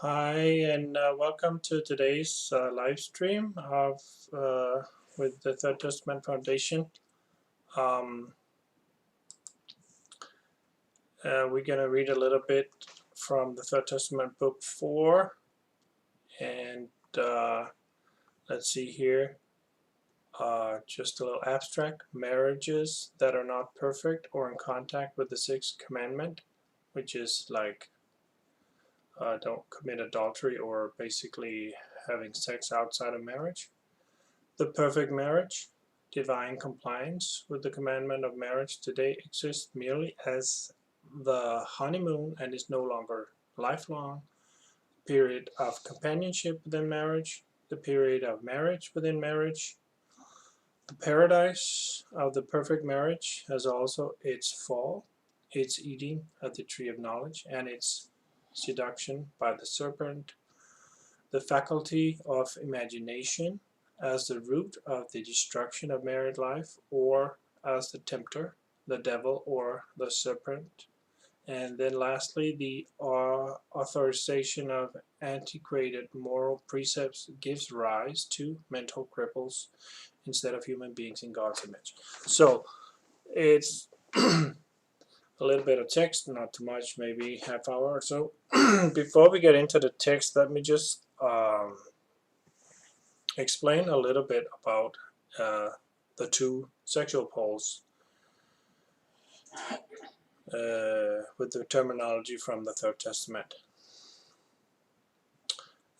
Hi, and welcome to today's live stream of with the Third Testament Foundation. Um, we're going to read a little bit from the Third Testament, Book 4, and let's see here. Just a little abstract. Marriages that are not perfect or in contact with the sixth commandment, which is like don't commit adultery or basically having sex outside of marriage. The perfect marriage, divine compliance with the commandment of marriage today exists merely as the honeymoon and is no longer lifelong. Period of companionship within marriage, the period of marriage within marriage. The paradise of the perfect marriage has also its fall, its eating of the tree of knowledge, and its seduction by the serpent. The faculty of imagination as the root of the destruction of married life, or as the tempter, the devil, or the serpent. And then lastly, the authorization of antiquated moral precepts gives rise to mental cripples instead of human beings in God's image. So it's a little bit of text, not too much, maybe half hour or so. Before we get into the text, let me just explain a little bit about the two sexual poles with the terminology from the Third Testament.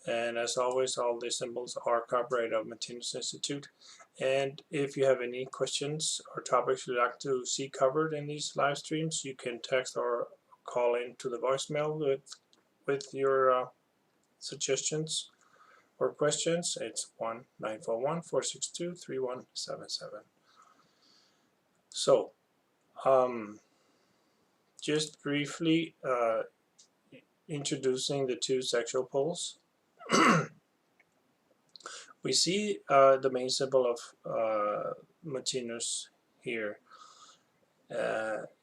And as always, all these symbols are copyright of Martinez Institute. And if you have any questions or topics you'd like to see covered in these live streams, you can text or call in to the voicemail with your suggestions or questions. It's 1-941-462-3177. So, just briefly introducing the two sexual poles. We see the main symbol of Martinus here.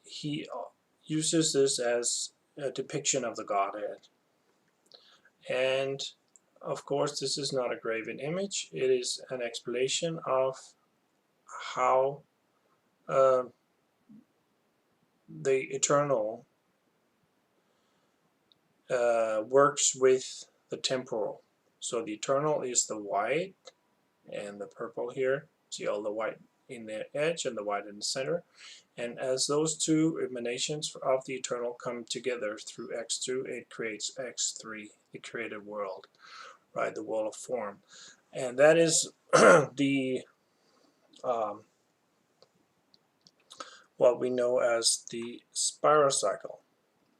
He uses this as a depiction of the Godhead. And of course, this is not a graven image. It is an explanation of how the eternal works with the temporal. So the eternal is the white and the purple here. See all the white in the edge and the white in the center. And as those two emanations of the eternal come together through X2, it creates X3, the created world, right? The world of form. And that is the what we know as the spiral cycle,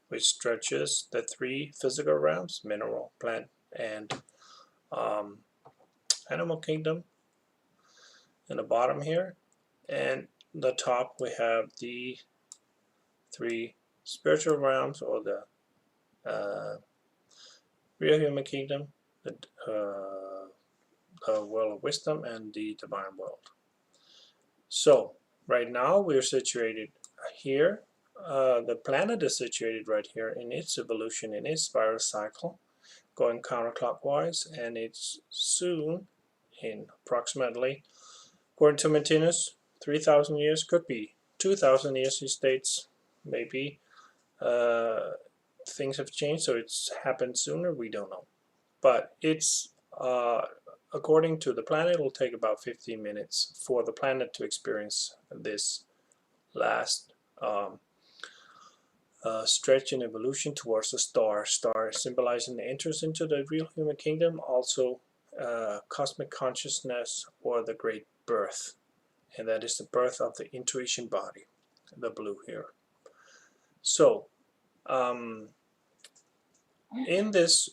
which stretches the three physical realms, mineral, plant, and animal kingdom in the bottom here, and the top we have the three spiritual realms, or the real human kingdom, the world of wisdom, and the divine world. So right now we're situated here. The planet is situated right here in its evolution, in its spiral cycle, going counterclockwise, and it's soon, in approximately, according to Martinez, 3,000 years, could be 2,000 years, he states, maybe. Things have changed, so it's happened sooner, we don't know. But it's, according to the planet, it'll take about 15 minutes for the planet to experience this last stretch in evolution towards the star. Star symbolizing the entrance into the real human kingdom, also cosmic consciousness, or the great birth. And that is the birth of the intuition body, the blue here. So, in this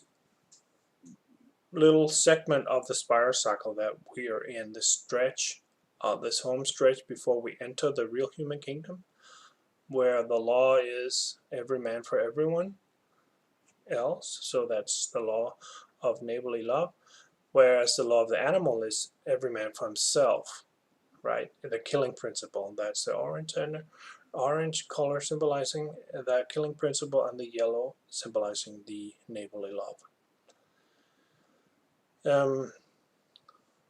little segment of the spiral cycle that we are in, the stretch, this home stretch before we enter the real human kingdom, where the law is every man for everyone else, so that's the law of neighborly love, whereas the law of the animal is every man for himself, right? The killing principle, that's the orange color symbolizing that killing principle, and the yellow symbolizing the neighborly love.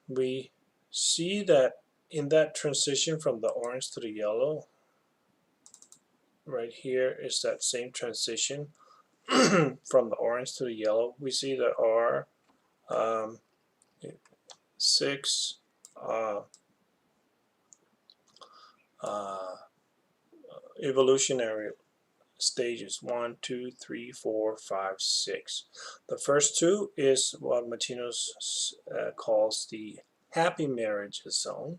We see that in that transition from the orange to the yellow, right here is that same transition from the orange to the yellow. We see there are 6 evolutionary stages: 1, 2, 3, 4, 5, 6. The first 2 is what Martinez calls the happy marriage zone.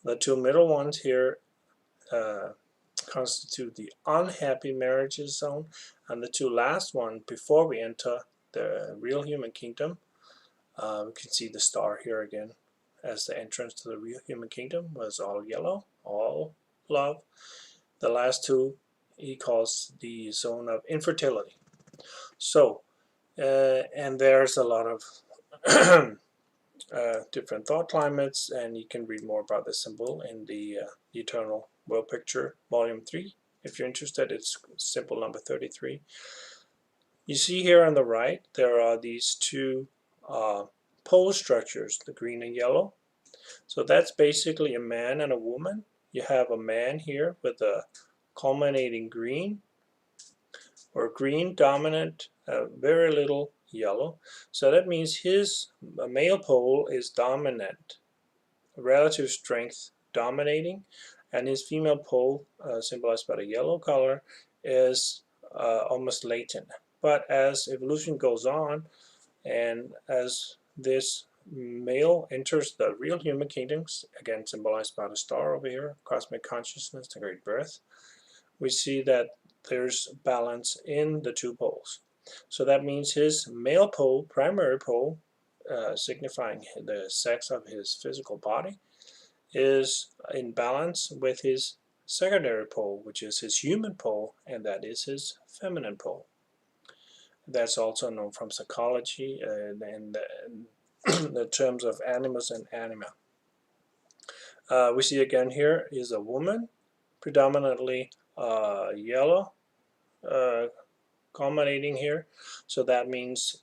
The 2 middle ones here constitute the unhappy marriage zone, and the 2 last ones before we enter the real human kingdom. We can see the star here again, as the entrance to the real human kingdom was all yellow, all love. The last 2 he calls the zone of infertility. So, and there's a lot of different thought climates, and you can read more about the symbol in the Eternal World Picture, Volume 3. If you're interested, it's symbol number 33. You see here on the right, there are these 2 pole structures, the green and yellow. So that's basically a man and a woman. You have a man here with a culminating green, or green dominant, very little yellow. So that means his male pole is dominant, relative strength dominating, and his female pole, symbolized by the yellow color, is almost latent. But as evolution goes on, and as this male enters the real human kingdoms, again symbolized by the star over here, cosmic consciousness, the great birth, we see that there's balance in the 2 poles. So that means his male pole, primary pole, signifying the sex of his physical body, is in balance with his secondary pole, which is his human pole, and that is his feminine pole. That's also known from psychology and the terms of animus and anima. We see again here is a woman, predominantly yellow, culminating here. So that means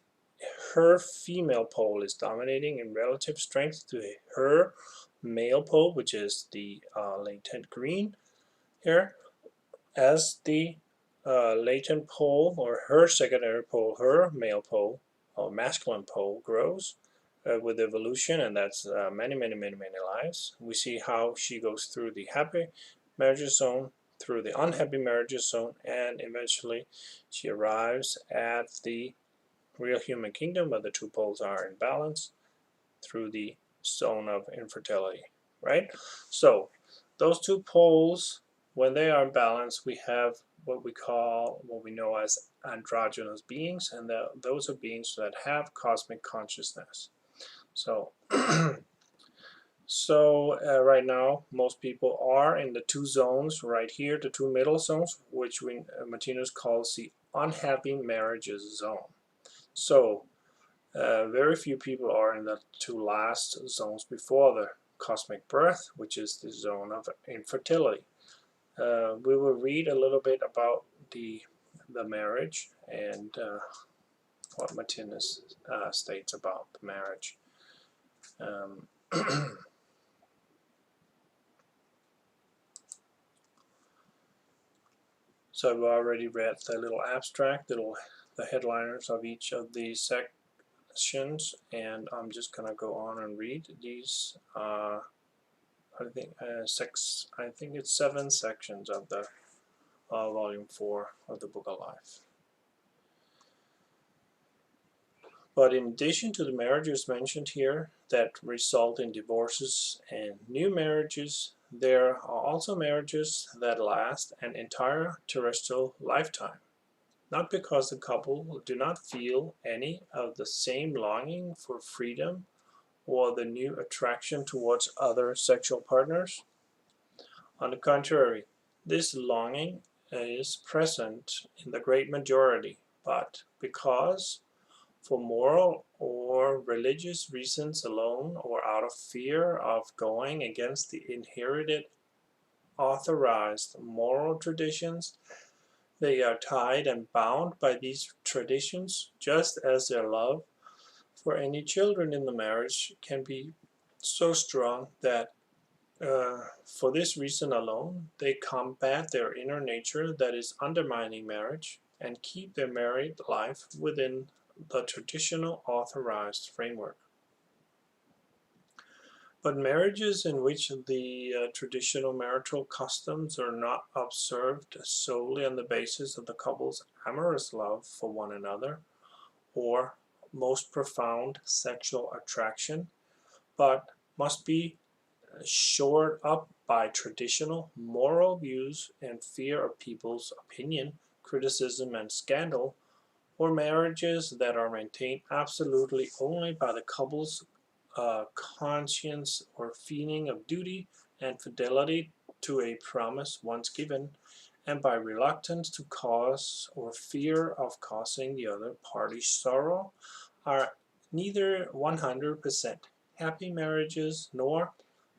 her female pole is dominating in relative strength to her male pole, which is the latent green here. As the latent pole, or her secondary pole, her male pole or masculine pole, grows with evolution, and that's many lives. We see how she goes through the happy marriage zone, through the unhappy marriage zone, and eventually she arrives at the real human kingdom where the 2 poles are in balance through the zone of infertility, right? So those 2 poles, when they are in balance, we have what we know as androgynous beings, and those are beings that have cosmic consciousness. So right now most people are in the 2 zones right here, the 2 middle zones, which Martinez calls the unhappy marriages zone. So very few people are in the 2 last zones before the cosmic birth, which is the zone of infertility. We will read a little bit about the marriage and what Martinez states about the marriage. So I've already read the little abstract, the headliners of each of these sections, and I'm just gonna go on and read these. I think it's 7 sections of the volume 4 of the Book of Life. But in addition to the marriages mentioned here that result in divorces and new marriages, there are also marriages that last an entire terrestrial lifetime. Not because the couple do not feel any of the same longing for freedom or the new attraction towards other sexual partners. On the contrary, this longing is present in the great majority, but because, for moral or religious reasons alone, or out of fear of going against the inherited authorized moral traditions, they are tied and bound by these traditions, just as their love for any children in the marriage can be so strong that for this reason alone, they combat their inner nature that is undermining marriage and keep their married life within the traditional authorized framework. But marriages in which the traditional marital customs are not observed solely on the basis of the couple's amorous love for one another or most profound sexual attraction, but must be shored up by traditional moral views and fear of people's opinion, criticism, and scandal, or marriages that are maintained absolutely only by the couple's conscience or feeling of duty and fidelity to a promise once given, and by reluctance to cause or fear of causing the other party sorrow, are neither 100% happy marriages nor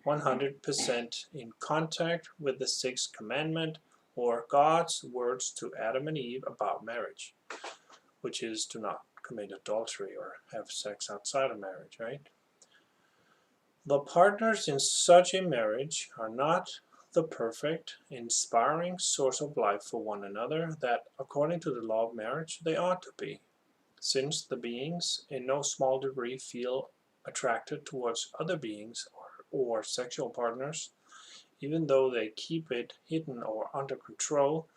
100% in contact with the sixth commandment or God's words to Adam and Eve about marriage, which is to not commit adultery or have sex outside of marriage, right? The partners in such a marriage are not the perfect, inspiring source of life for one another that, according to the law of marriage, they ought to be, since the beings in no small degree feel attracted towards other beings or sexual partners. Even though they keep it hidden or under control,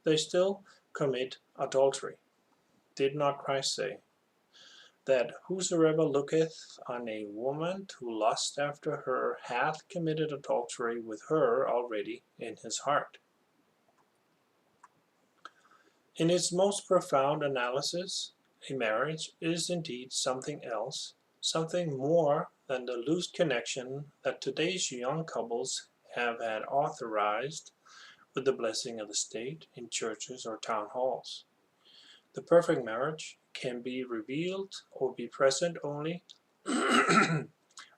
they still commit adultery. Did not Christ say that whosoever looketh on a woman to lust after her hath committed adultery with her already in his heart? In its most profound analysis, a marriage is indeed something else, something more than the loose connection that today's young couples have had authorized with the blessing of the state in churches or town halls. The perfect marriage can be revealed or be present only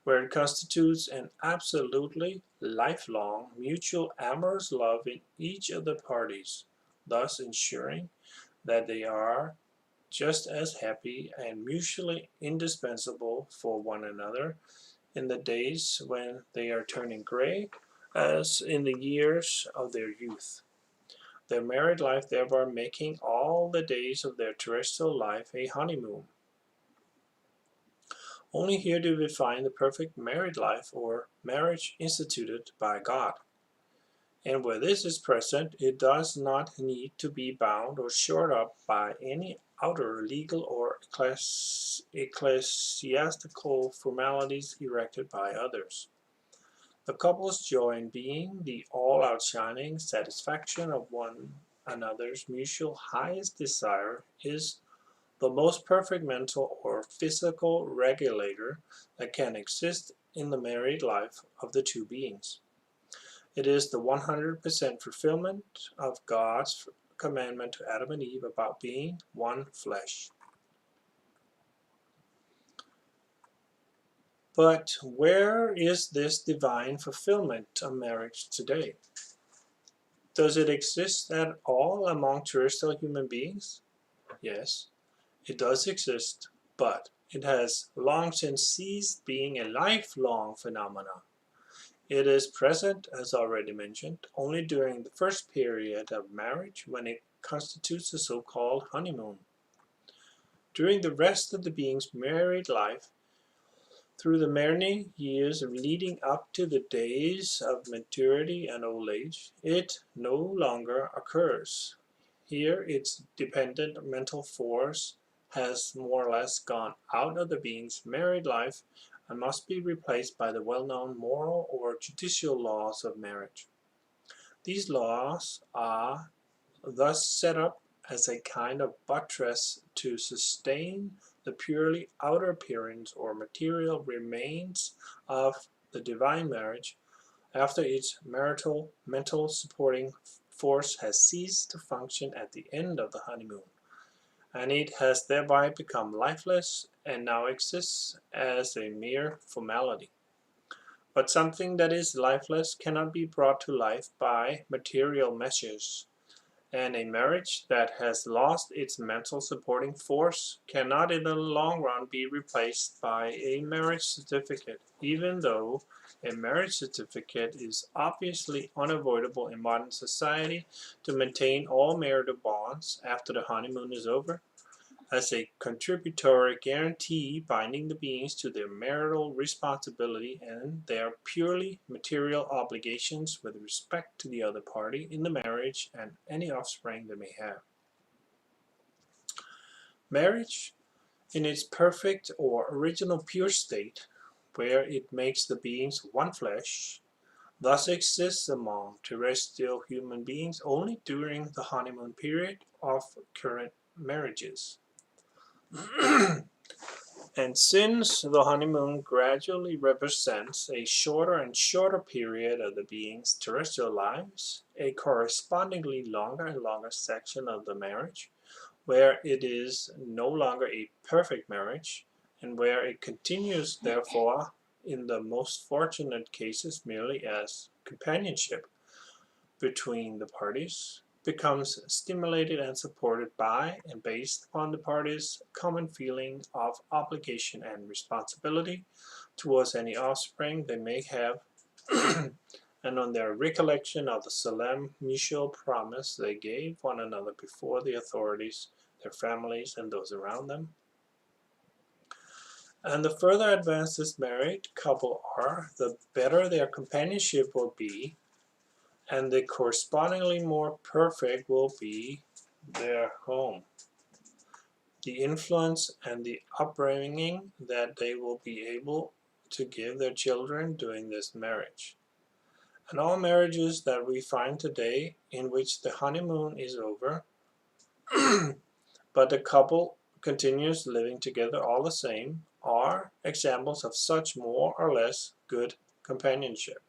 where it constitutes an absolutely lifelong mutual amorous love in each of the parties, thus ensuring that they are just as happy and mutually indispensable for one another in the days when they are turning gray as in the years of their youth. Their married life thereby making all the days of their terrestrial life a honeymoon. Only here do we find the perfect married life or marriage instituted by God. And where this is present, it does not need to be bound or shored up by any outer legal or ecclesiastical formalities erected by others. The couple's joy in being the all-outshining satisfaction of one another's mutual highest desire is the most perfect mental or physical regulator that can exist in the married life of the two beings. It is the 100% fulfillment of God's commandment to Adam and Eve about being one flesh. But where is this divine fulfillment of marriage today? Does it exist at all among terrestrial human beings? Yes, it does exist, but it has long since ceased being a lifelong phenomenon. It is present, as already mentioned, only during the first period of marriage when it constitutes the so-called honeymoon. During the rest of the being's married life, through the many years leading up to the days of maturity and old age, it no longer occurs. Here its dependent mental force has more or less gone out of the being's married life and must be replaced by the well-known moral or judicial laws of marriage. These laws are thus set up as a kind of buttress to sustain the purely outer appearance or material remains of the divine marriage after its marital mental supporting force has ceased to function at the end of the honeymoon, and it has thereby become lifeless and now exists as a mere formality. But something that is lifeless cannot be brought to life by material measures, And a marriage that has lost its mental supporting force cannot in the long run be replaced by a marriage certificate, even though a marriage certificate is obviously unavoidable in modern society to maintain all marital bonds after the honeymoon is over, as a contributory guarantee binding the beings to their marital responsibility and their purely material obligations with respect to the other party in the marriage and any offspring they may have. Marriage, in its perfect or original pure state, where it makes the beings one flesh, thus exists among terrestrial human beings only during the honeymoon period of current marriages. And since the honeymoon gradually represents a shorter and shorter period of the being's terrestrial lives, a correspondingly longer and longer section of the marriage, where it is no longer a perfect marriage, and where it continues, therefore, in the most fortunate cases merely as companionship between the parties, becomes stimulated and supported by and based upon the parties' common feeling of obligation and responsibility towards any offspring they may have and on their recollection of the solemn mutual promise they gave one another before the authorities, their families, and those around them. And the further advanced this married couple are, the better their companionship will be, and the correspondingly more perfect will be their home, the influence and the upbringing that they will be able to give their children during this marriage. And all marriages that we find today in which the honeymoon is over, but the couple continues living together all the same, are examples of such more or less good companionship.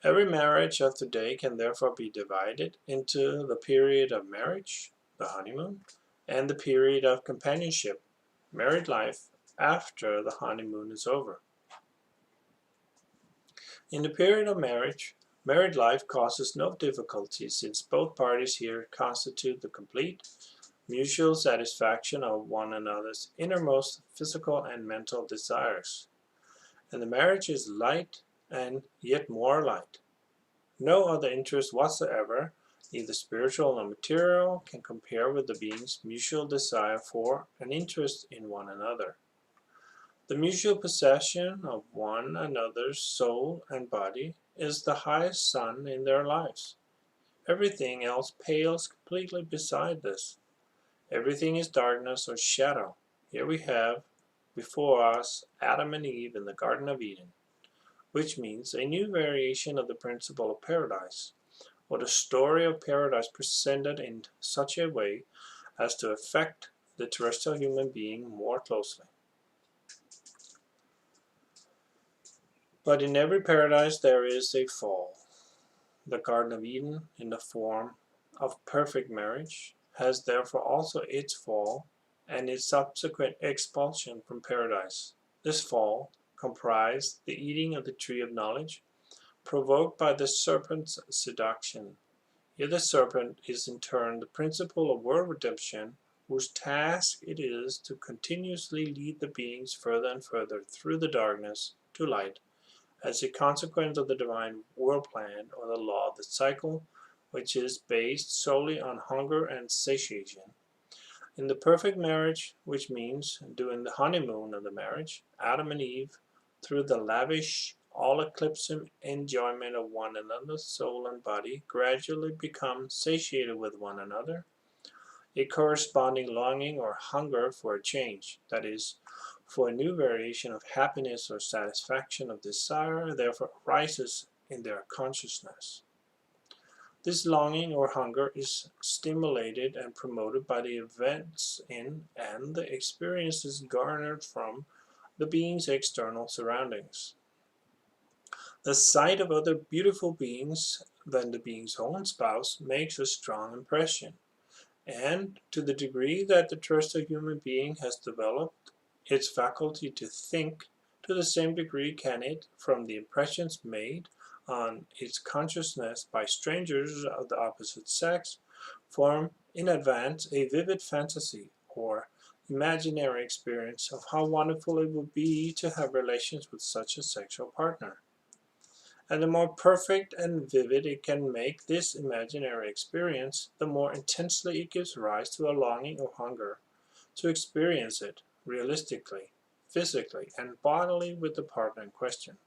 Every marriage of today can therefore be divided into the period of marriage, the honeymoon, and the period of companionship, married life, after the honeymoon is over. In the period of marriage, married life causes no difficulty, since both parties here constitute the complete mutual satisfaction of one another's innermost physical and mental desires. And the marriage is light and yet more light. No other interest whatsoever, neither spiritual nor material, can compare with the being's mutual desire for and interest in one another. The mutual possession of one another's soul and body is the highest sun in their lives. Everything else pales completely beside this. Everything is darkness or shadow. Here we have before us Adam and Eve in the Garden of Eden, which means a new variation of the principle of paradise, or the story of paradise presented in such a way as to affect the terrestrial human being more closely. But in every paradise there is a fall. The Garden of Eden, in the form of perfect marriage, has therefore also its fall and its subsequent expulsion from paradise. This fall comprised the eating of the tree of knowledge, provoked by the serpent's seduction. Here the serpent is in turn the principle of world redemption, whose task it is to continuously lead the beings further and further through the darkness to light, as a consequence of the divine world plan or the law of the cycle, which is based solely on hunger and satiation. In the perfect marriage, which means during the honeymoon of the marriage, Adam and Eve, through the lavish, all-eclipsing enjoyment of one another's soul and body, gradually become satiated with one another. A corresponding longing or hunger for a change, that is, for a new variation of happiness or satisfaction of desire, therefore arises in their consciousness. This longing or hunger is stimulated and promoted by the events in and the experiences garnered from the being's external surroundings. The sight of other beautiful beings than the being's own spouse makes a strong impression, and to the degree that the terrestrial human being has developed its faculty to think, To the same degree can it, from the impressions made on its consciousness by strangers of the opposite sex, form in advance a vivid fantasy or imaginary experience of how wonderful it would be to have relations with such a sexual partner. And the more perfect and vivid it can make this imaginary experience, the more intensely it gives rise to a longing or hunger to experience it realistically, physically, and bodily with the partner in question.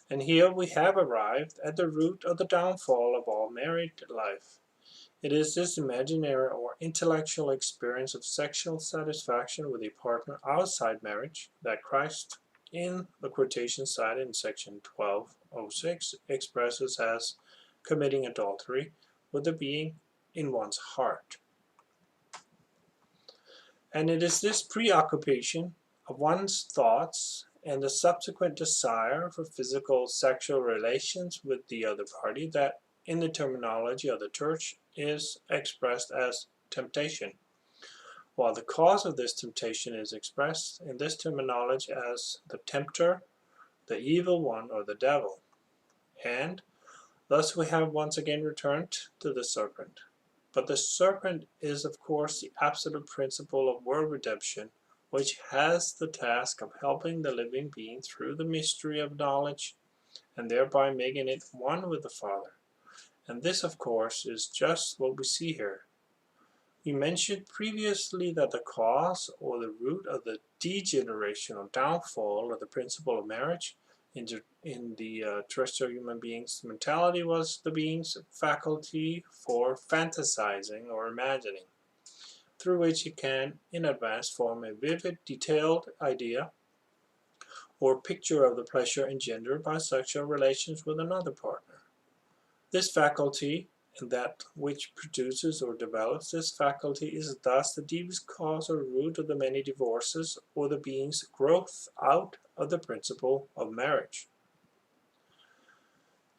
And here we have arrived at the root of the downfall of all married life. It is this imaginary or intellectual experience of sexual satisfaction with a partner outside marriage that Christ, in the quotation cited in section 1206, expresses as committing adultery with the being in one's heart. And it is this preoccupation of one's thoughts and the subsequent desire for physical sexual relations with the other party that, in the terminology of the Church, is expressed as temptation, while the cause of this temptation is expressed in this terminology as the tempter, the evil one, or the devil. And thus we have once again returned to the serpent. But the serpent is, of course, the absolute principle of world redemption, which has the task of helping the living being through the mystery of knowledge, and thereby making it one with the Father. And this, of course, is just what we see here. We mentioned previously that the cause or the root of the degeneration or downfall of the principle of marriage in the terrestrial human being's mentality was the being's faculty for fantasizing or imagining, through which he can in advance form a vivid, detailed idea or picture of the pleasure engendered by sexual relations with another partner. This faculty, and that which produces or develops this faculty, is thus the deepest cause or root of the many divorces or the being's growth out of the principle of marriage.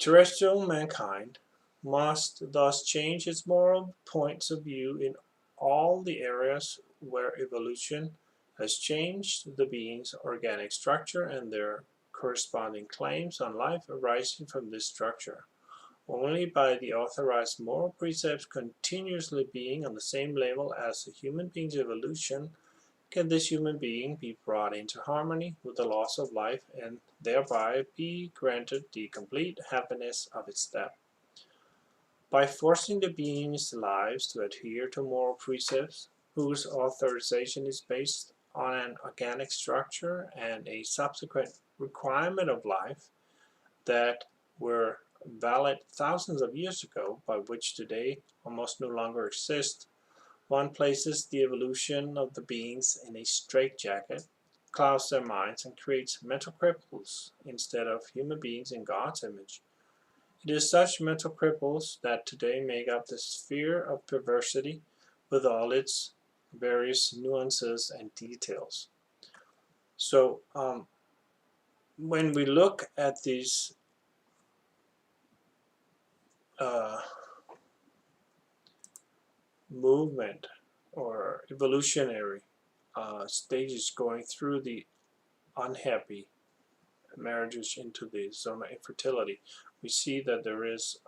Terrestrial mankind must thus change its moral points of view in all the areas where evolution has changed the being's organic structure and their corresponding claims on life arising from this structure. Only by the authorized moral precepts continuously being on the same level as the human being's evolution can this human being be brought into harmony with the laws of life and thereby be granted the complete happiness of its step. By forcing the being's lives to adhere to moral precepts whose authorization is based on an organic structure and a subsequent requirement of life that were valid thousands of years ago, but which today almost no longer exist, one places the evolution of the beings in a straitjacket, clouds their minds, and creates mental cripples instead of human beings in God's image. It is such mental cripples that today make up the sphere of perversity with all its various nuances and details. So when we look at these movement or evolutionary stages going through the unhappy marriages into the zone of infertility, we see that there is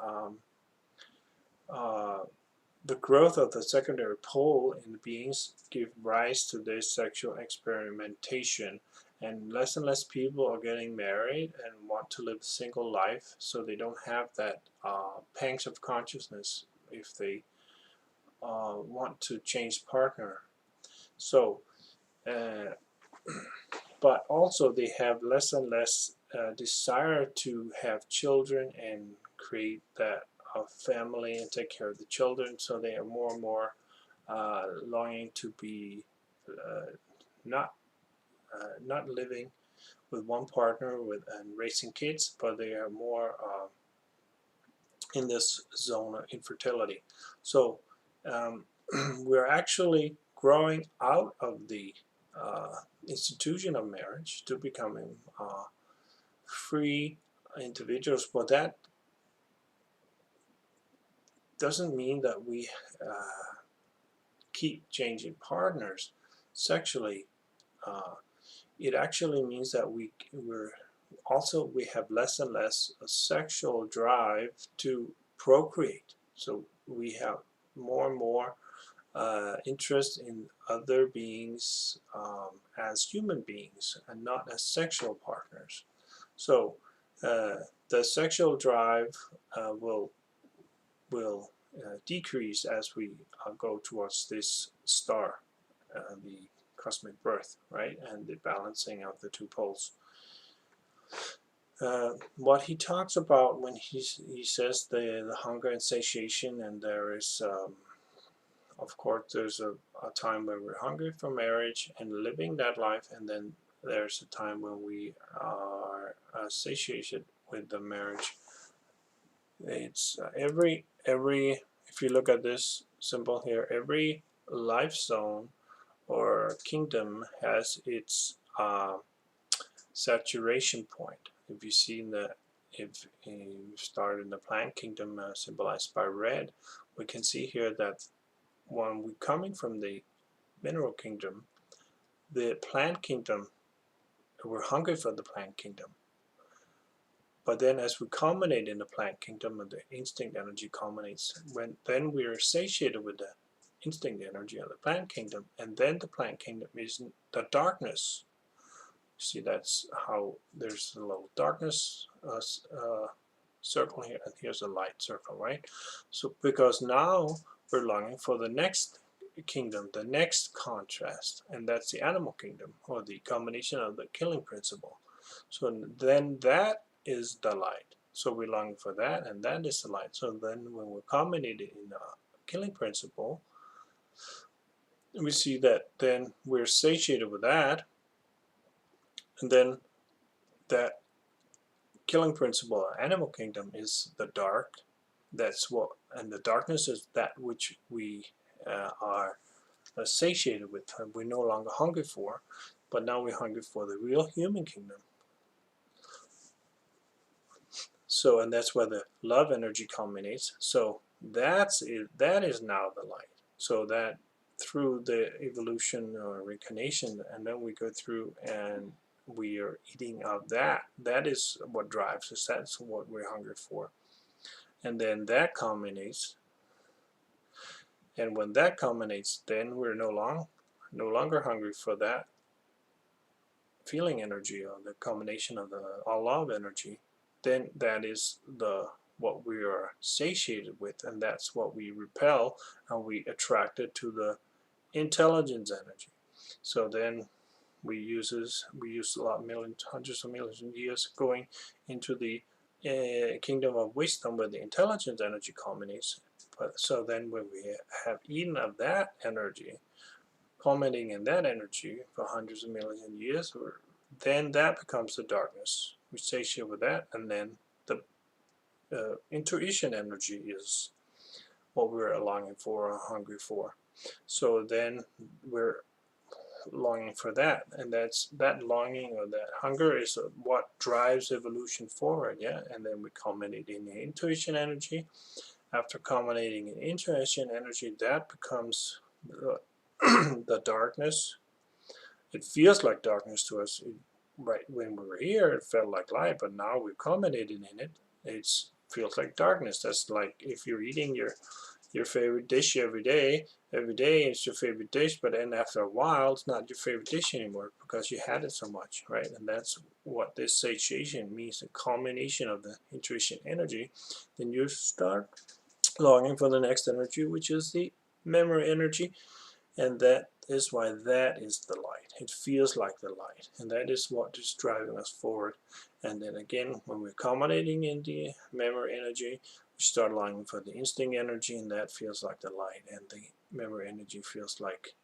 the growth of the secondary pole in the beings give rise to this sexual experimentation, and less people are getting married and want to live a single life, so they don't have that pangs of consciousness if they want to change partner. So but also they have less and less desire to have children and create that family and take care of the children, so they are more and more longing to be not living with one partner and raising kids, but they are more in this zone of infertility. So we're actually growing out of the institution of marriage to becoming free individuals, but that doesn't mean that we keep changing partners sexually. it actually means that we have less and less a sexual drive to procreate. So we have more and more interest in other beings as human beings and not as sexual partners. So the sexual drive will decrease as we go towards this star, the cosmic birth, right, and the balancing of the two poles. What he talks about when he says the hunger and satiation, and there is of course there's a time when we're hungry for marriage and living that life, and then there's a time when we are satiated with the marriage. It's every if you look at this symbol here, every life zone or kingdom has its saturation point. If you see if you start in the plant kingdom symbolized by red, we can see here that when we're coming from the mineral kingdom, the plant kingdom, we're hungry for the plant kingdom. But then as we culminate in the plant kingdom and the instinct energy culminates, then we are satiated with the instinct energy of the plant kingdom, and then the plant kingdom is the darkness. See, that's how there's a little darkness circle here, and here's a light circle, right? So because now we're longing for the next kingdom, the next contrast, and that's the animal kingdom, or the combination of the killing principle. So then that is the light. So we're longing for that, and that is the light. So then when we're culminating in the killing principle, we see that then we're satiated with that, and then that killing principle, animal kingdom, is the dark. That's what, and the darkness is that which we are satiated with. We're no longer hungry for, but now we're hungry for the real human kingdom. So, and that's where the love energy culminates. So that's it. That is now the light. So that through the evolution or reincarnation, and then we go through and we are eating of that. That is what drives us. That's what we're hungry for. And then that culminates. And when that culminates, then we're no longer hungry for that feeling energy or the combination of the all love energy. Then that is what we are satiated with, and that's what we repel, and we attracted to the intelligence energy. So then we use a lot, hundreds of millions of years going into the kingdom of wisdom where the intelligence energy culminates. But so then when we have eaten of that energy, culminating in that energy for hundreds of millions of years, then that becomes the darkness. We satiate with that, and then the intuition energy is what we're longing for or hungry for. So then we're longing for that, and that longing or that hunger is what drives evolution forward. Yeah, and then we culminate in the intuition energy. After culminating in intuition energy, that becomes the darkness. It feels like darkness to us. Right when we were here, it felt like light, but now we're culminating in it. It feels like darkness. That's like if you're eating your favorite dish every day it's your favorite dish, but then after a while it's not your favorite dish anymore because you had it so much, right? And that's what this satiation means, a culmination of the intuition energy. Then you start longing for the next energy, which is the memory energy, and that is why that is the light. It feels like the light, and that is what is driving us forward. And then again, when we're culminating in the memory energy, we start longing for the instinct energy, and that feels like the light, and the memory energy feels like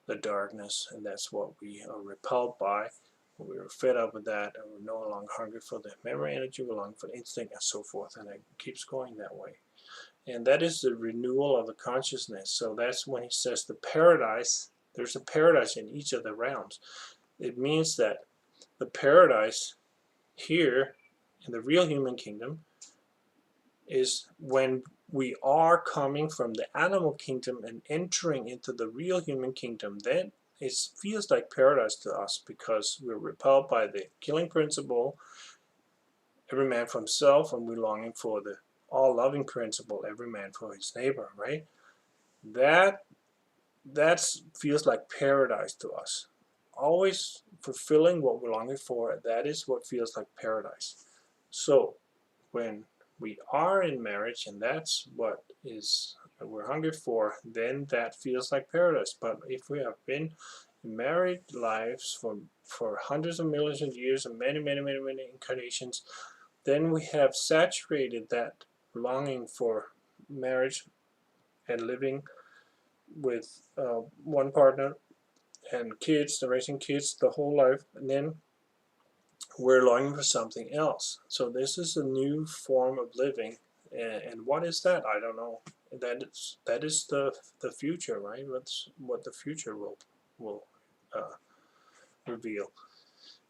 the darkness, and that's what we are repelled by. We're fed up with that, and we're no longer hungry for the memory energy, we're longing for the instinct, and so forth, and it keeps going that way. And that is the renewal of the consciousness. So that's when he says the paradise, there's a paradise in each of the realms. It means that the paradise here in the real human kingdom is when we are coming from the animal kingdom and entering into the real human kingdom. Then it feels like paradise to us because we're repelled by the killing principle, every man for himself, and we're longing for the all-loving principle, every man for his neighbor, right? That feels like paradise to us. Always fulfilling what we're longing for, that is what feels like paradise. So when we are in marriage and that's what is we're hungry for, then that feels like paradise. But if we have been in married lives for hundreds of millions of years and many incarnations, then we have saturated that longing for marriage and living with one partner and kids, raising kids the whole life, and then we're longing for something else. So this is a new form of living, and what is that? I don't know. That is the future, right? That's what the future will uh, reveal,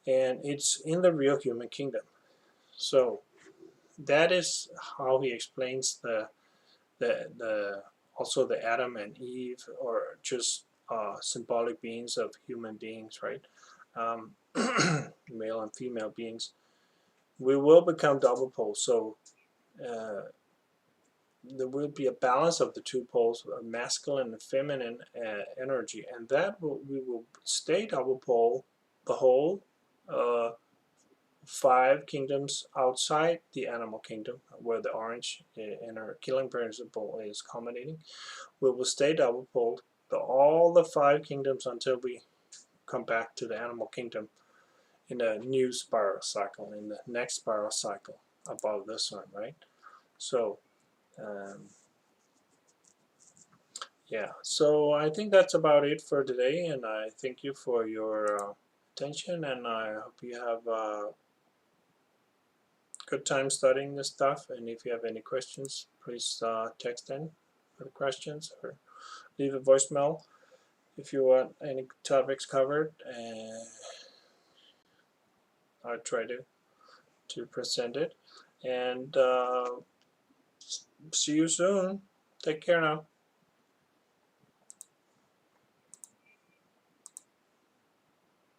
and it's in the real human kingdom. So that is how he explains the also the Adam and Eve, or just symbolic beings of human beings, right? Um, male and female beings. We will become double poles, so there will be a balance of the two poles, masculine and feminine energy, and we will stay double pole the whole uh, 5 kingdoms outside the animal kingdom, where the orange inner killing principle is culminating. We will stay double poled all the 5 kingdoms until we come back to the animal kingdom in a new spiral cycle, in the next spiral cycle above this one, right? So um, yeah, so I think that's about it for today, and I thank you for your attention, and I hope you have a good time studying this stuff. And if you have any questions, please text in for the questions or leave a voicemail if you want any topics covered, and I'll try to present it. And see you soon. Take care now.